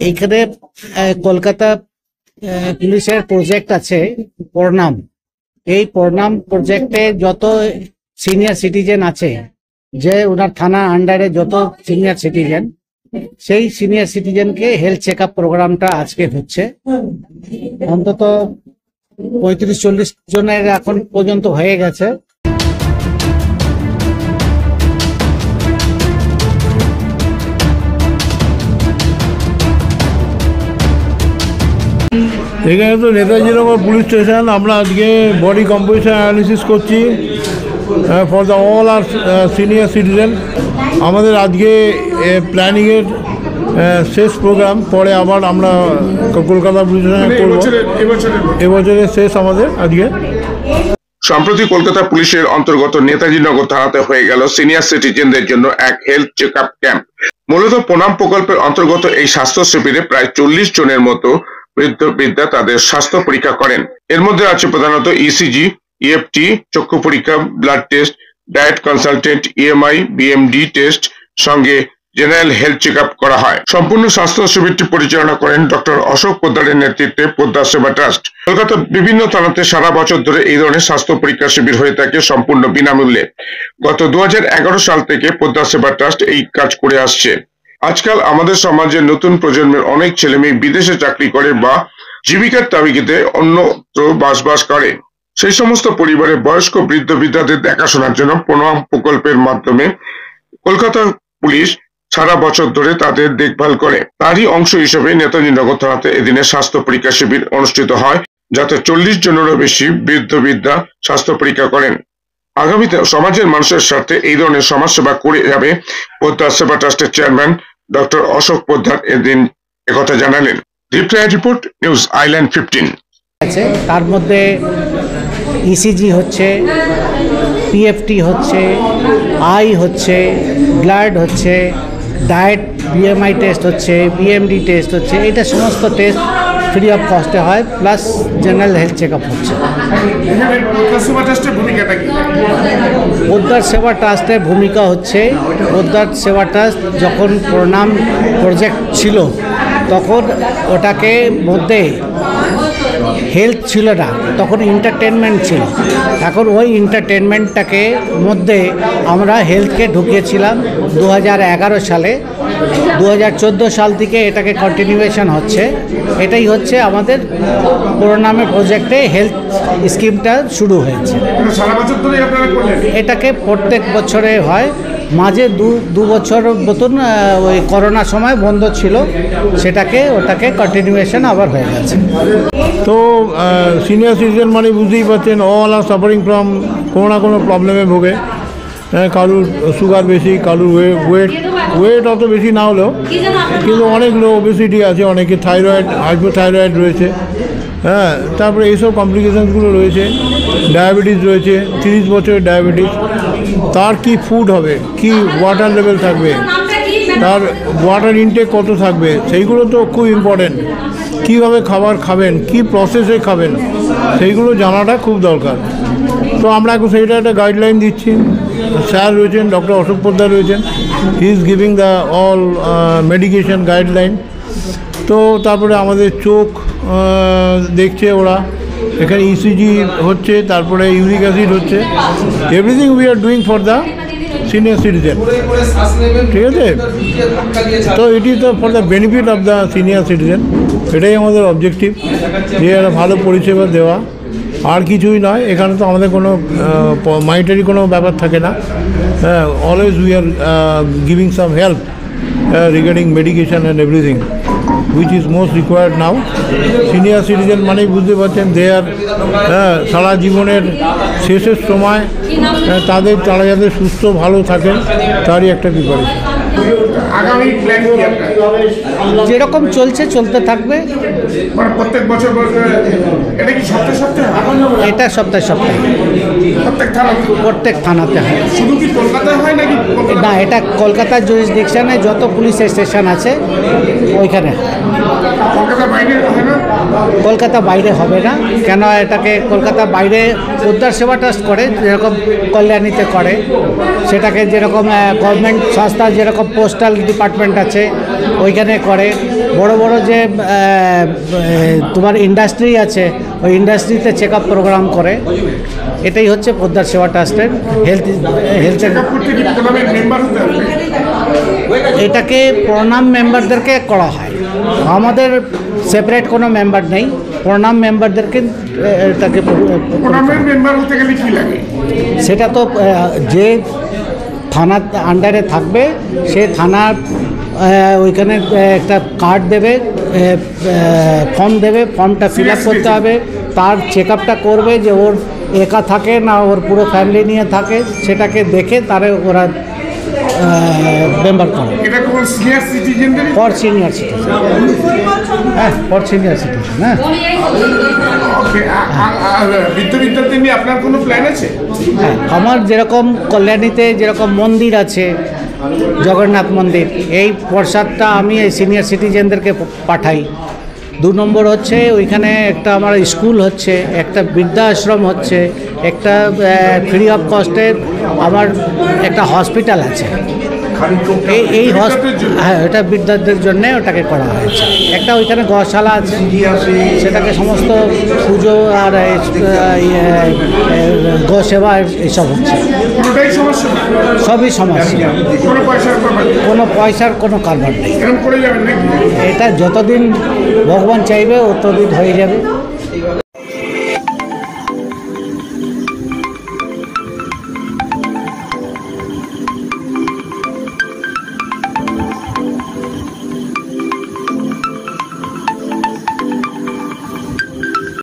এইখানে কলকাতা পুলিশের প্রজেক্ট আছে প্রণাম। এই প্রণাম প্রজেক্টে যত সিনিয়র সিটিজেন আছে, যে ওনার থানা আন্ডারে যত সিনিয়র সিটিজেন, সেই সিনিয়র সিটিজেনকে হেলথ চেক আপ প্রোগ্রামটা আজকে হচ্ছে। অন্তত 35-40 জনের এখন পর্যন্ত হয়ে গেছে। এখানে তো নেতাজি নগর পুলিশ স্টেশন। আমরা আজকে বডি কম্পোজিশন অ্যানালিসিস করছি for the all are senior citizen. আমাদের আজকে প্ল্যানিংয়ের শেষ প্রোগ্রাম, পরে আবার আমরা কলকাতা পুলিশ স্টেশনে করব। এবছরের শেষ আমাদের আজকে। সম্প্রতি কলকাতা পুলিশের অন্তর্গত নেতাজি নগর থানাতে হয়ে গেল সিনিয়র সিটিজেনদের জন্য এক হেলথ চেক আপ ক্যাম্প। মূলত প্রণাম প্রকল্পের অন্তর্গত এই স্বাস্থ্য শিবিরে প্রায় 40 জনের মতো বৃদ্ধ তাদের স্বাস্থ্য পরীক্ষা করেন। এর মধ্যে আছে প্রধানত ইসিজি, ইএফটি, চক্ষু পরীক্ষা, blood test, diet consultant, EMI, BMD test, সঙ্গে জেনারেল হেলথ চেক আপ করা হয়। সম্পূর্ণ স্বাস্থ্য শিবিরটি পরিচালনা করেন ডক্টর অশোক পোদ্দারের নেতৃত্বে পোদ্দার সেবা ট্রাস্ট। কলকাতার বিভিন্ন থানাতে সারা বছর ধরে এই ধরনের স্বাস্থ্য পরীক্ষা শিবির হয়ে থাকে সম্পূর্ণ বিনামূল্যে। গত 2011 সাল থেকে পোদ্দার সেবা ট্রাস্ট এই কাজ করে আসছে। আজকাল আমাদের সমাজের নতুন প্রজন্মের অনেক ছেলে মেয়ে বিদেশে চাকরি করে বা জীবিকার তাগিদে অন্যত্র বাস করে। সেই সমস্ত পরিবারের বয়স্ক বৃদ্ধদের দেখাশোনার জন্য প্রণাম প্রকল্পের মাধ্যমে কলকাতা পুলিশ সারা বছর ধরে তাদের দেখভাল করে। তারই অংশ হিসেবে নেতাজি নগর থানাতে এদিনে স্বাস্থ্য পরীক্ষা শিবির অনুষ্ঠিত হয়, যাতে 40 জনেরও বেশি বৃদ্ধা স্বাস্থ্য পরীক্ষা করেন। আগামীতে সমাজের মানুষের সাথে এই ধরনের সমাজসেবা করে যাবে পোদ্দার সেবা ট্রাস্টের চেয়ারম্যান ডক্টর অশোক পোদ্দার এদিন একথা জানালেন। দীপ্রায় রিপোর্ট, নিউজ আইল্যান্ড 15। আছে তার মধ্যে ইসিজি হচ্ছে, পিএফটি হচ্ছে, আই হচ্ছে, ব্লাড হচ্ছে, ডায়েট বিএমআই টেস্ট হচ্ছে, বিএমডি টেস্ট হচ্ছে। এটা সমস্ত টেস্ট ফ্রি অফ কস্টে হয়, plus general health check up হচ্ছে। পোদ্দার সেবা ট্রাস্টের ভূমিকা হচ্ছে, পোদ্দার সেবা ট্রাস্ট যখন প্রণাম প্রজেক্ট ছিল তখন ওটাকে মধ্যে হেলথ ছিল না, তখন এন্টারটেনমেন্ট ছিল। এখন ওই এন্টারটেনমেন্টটাকে মধ্যে আমরা হেলথকে ঢুকিয়েছিলাম 2011 সালে। 2014 সাল থেকে এটাকে কন্টিনিউয়েশন হচ্ছে। এটাই হচ্ছে আমাদের প্রণামের প্রজেক্টে হেলথ স্কিমটা শুরু হয়েছে। এটাকে প্রত্যেক বছরে হয়, মাঝে দু বছর মতন ওই করোনা সময় বন্ধ ছিল, ওটাকে কন্টিনিউয়েশন আবার হয়ে গেছে। তো সিনিয়র সিটিজেন মানে বুঝতেই পারছেন, অল আর সাফারিং ফ্রম কোনো না কোনো প্রবলেমে ভোগে। কারুর সুগার বেশি, কারুর ওয়েট অত বেশি না হলেও কিন্তু অনেক লো ওবেসিটি আছে, অনেকে হাইপোথাইরয়েড রয়েছে। তারপরে এইসব কমপ্লিকেশানসগুলো রয়েছে। ডায়াবেটিস রয়েছে, 30 বছরের ডায়াবেটিস। তার কি ফুড হবে, কি ওয়াটার লেভেল থাকবে, তার ওয়াটার ইনটেক কত থাকবে, সেইগুলো তো খুব ইম্পর্টেন্ট। কীভাবে খাবার খাবেন, কি প্রসেসে খাবেন, সেইগুলো জানাটা খুব দরকার। তো আমরা এখন সেইটা একটা গাইডলাইন দিচ্ছি। স্যার রয়েছেন, ডক্টর অশোক পোদ্দার রয়েছেন, he is giving the all medication guideline. তো তারপরে আমাদের চোখ দেখছে ওরা, এখানে ইসিজি হচ্ছে, তারপরে ইউরিক অ্যাসিড হচ্ছে। Everything we are doing for the senior citizen, ঠিক আছে? তো it is for the benefit of the senior citizen. এটাই আমাদের অবজেক্টিভ, যে একটা ভালো পরিষেবা দেওয়া, আর কিছুই নয়। এখানে তো আমাদের কোনো মানিটারি কোনো ব্যাপার থাকে না। Always we are giving some help regarding medication and everything which is most required now. Senior citizen মানেই বুঝতে পারছেন, দে আর সারা জীবনের শেষের সময় তারা যাতে সুস্থ ভালো থাকেন তারই একটা প্রিপারেশন। যেরকম চলতে থাকবে। প্রত্যেক বছর এটা সপ্তাহে প্রত্যেক থানাতে হয়। শুধু কি কলকাতায় হয় নাকি? না, এটা কলকাতার জুরিসডিকশনে যত পুলিশ স্টেশন আছে ওইখানে। কলকাতা বাইরে হবে না। কেন এটাকে কলকাতা বাইরে পোদ্দার সেবা ট্রাস্ট করে, যেরকম কল্যাণীতে করে, সেটাকে যেরকম গভর্নমেন্ট সংস্থা যেরকম পোস্টাল ডিপার্টমেন্ট আছে ওইখানে করে, বড় বড় যে তোমার ইন্ডাস্ট্রি আছে ওই ইন্ডাস্ট্রিতে চেক আপ প্রোগ্রাম করে। এটাই হচ্ছে পোদ্দার সেবা ট্রাস্টের হেলথের। এটাকে প্রণাম মেম্বারদেরকে করা হয়, আমাদের সেপারেট কোনো মেম্বার নেই, প্রণাম মেম্বারদেরকে এটাকে। সেটা তো যে থানার আন্ডারে থাকবে সে থানার ওইখানে একটা কার্ড দেবে, ফর্ম দেবে, ফর্মটা ফিল আপ করতে হবে, তার চেক আপটা করবে যে ওর একা থাকে না ওর পুরো ফ্যামিলি নিয়ে থাকে, সেটাকে দেখে তারে ওরা মেম্বার করে। ফর সিনিয়র সিটিজেন, হ্যাঁ ফর সিনিয়র সিটিজেন। বিদ্যার্থী আপনার কোনো প্ল্যান আছে? হ্যাঁ, আমার যেরকম কল্যাণীতে যেরকম মন্দির আছে জগন্নাথ মন্দির, এই প্রসাদটা আমি এই সিনিয়র সিটিজেনদেরকে পাঠাই। 2 নম্বর হচ্ছে ওইখানে একটা আমার স্কুল হচ্ছে, একটা বৃদ্ধাশ্রম হচ্ছে, একটা ফ্রি অফ কস্টের আমার একটা হসপিটাল আছে। এই হ্যাঁ, এটা বৃদ্ধাদের জন্য ওটাকে করা হয়েছে। একটা ওইখানে গশালা আছে, সেটাকে সমস্ত পুজো আর গোসেবা এইসব হচ্ছে। সবই সমস্যা, কোনো পয়সার কোনো কারবার নেই। এটা যতদিন ভগবান চাইবে ততদিন হয়ে যাবে।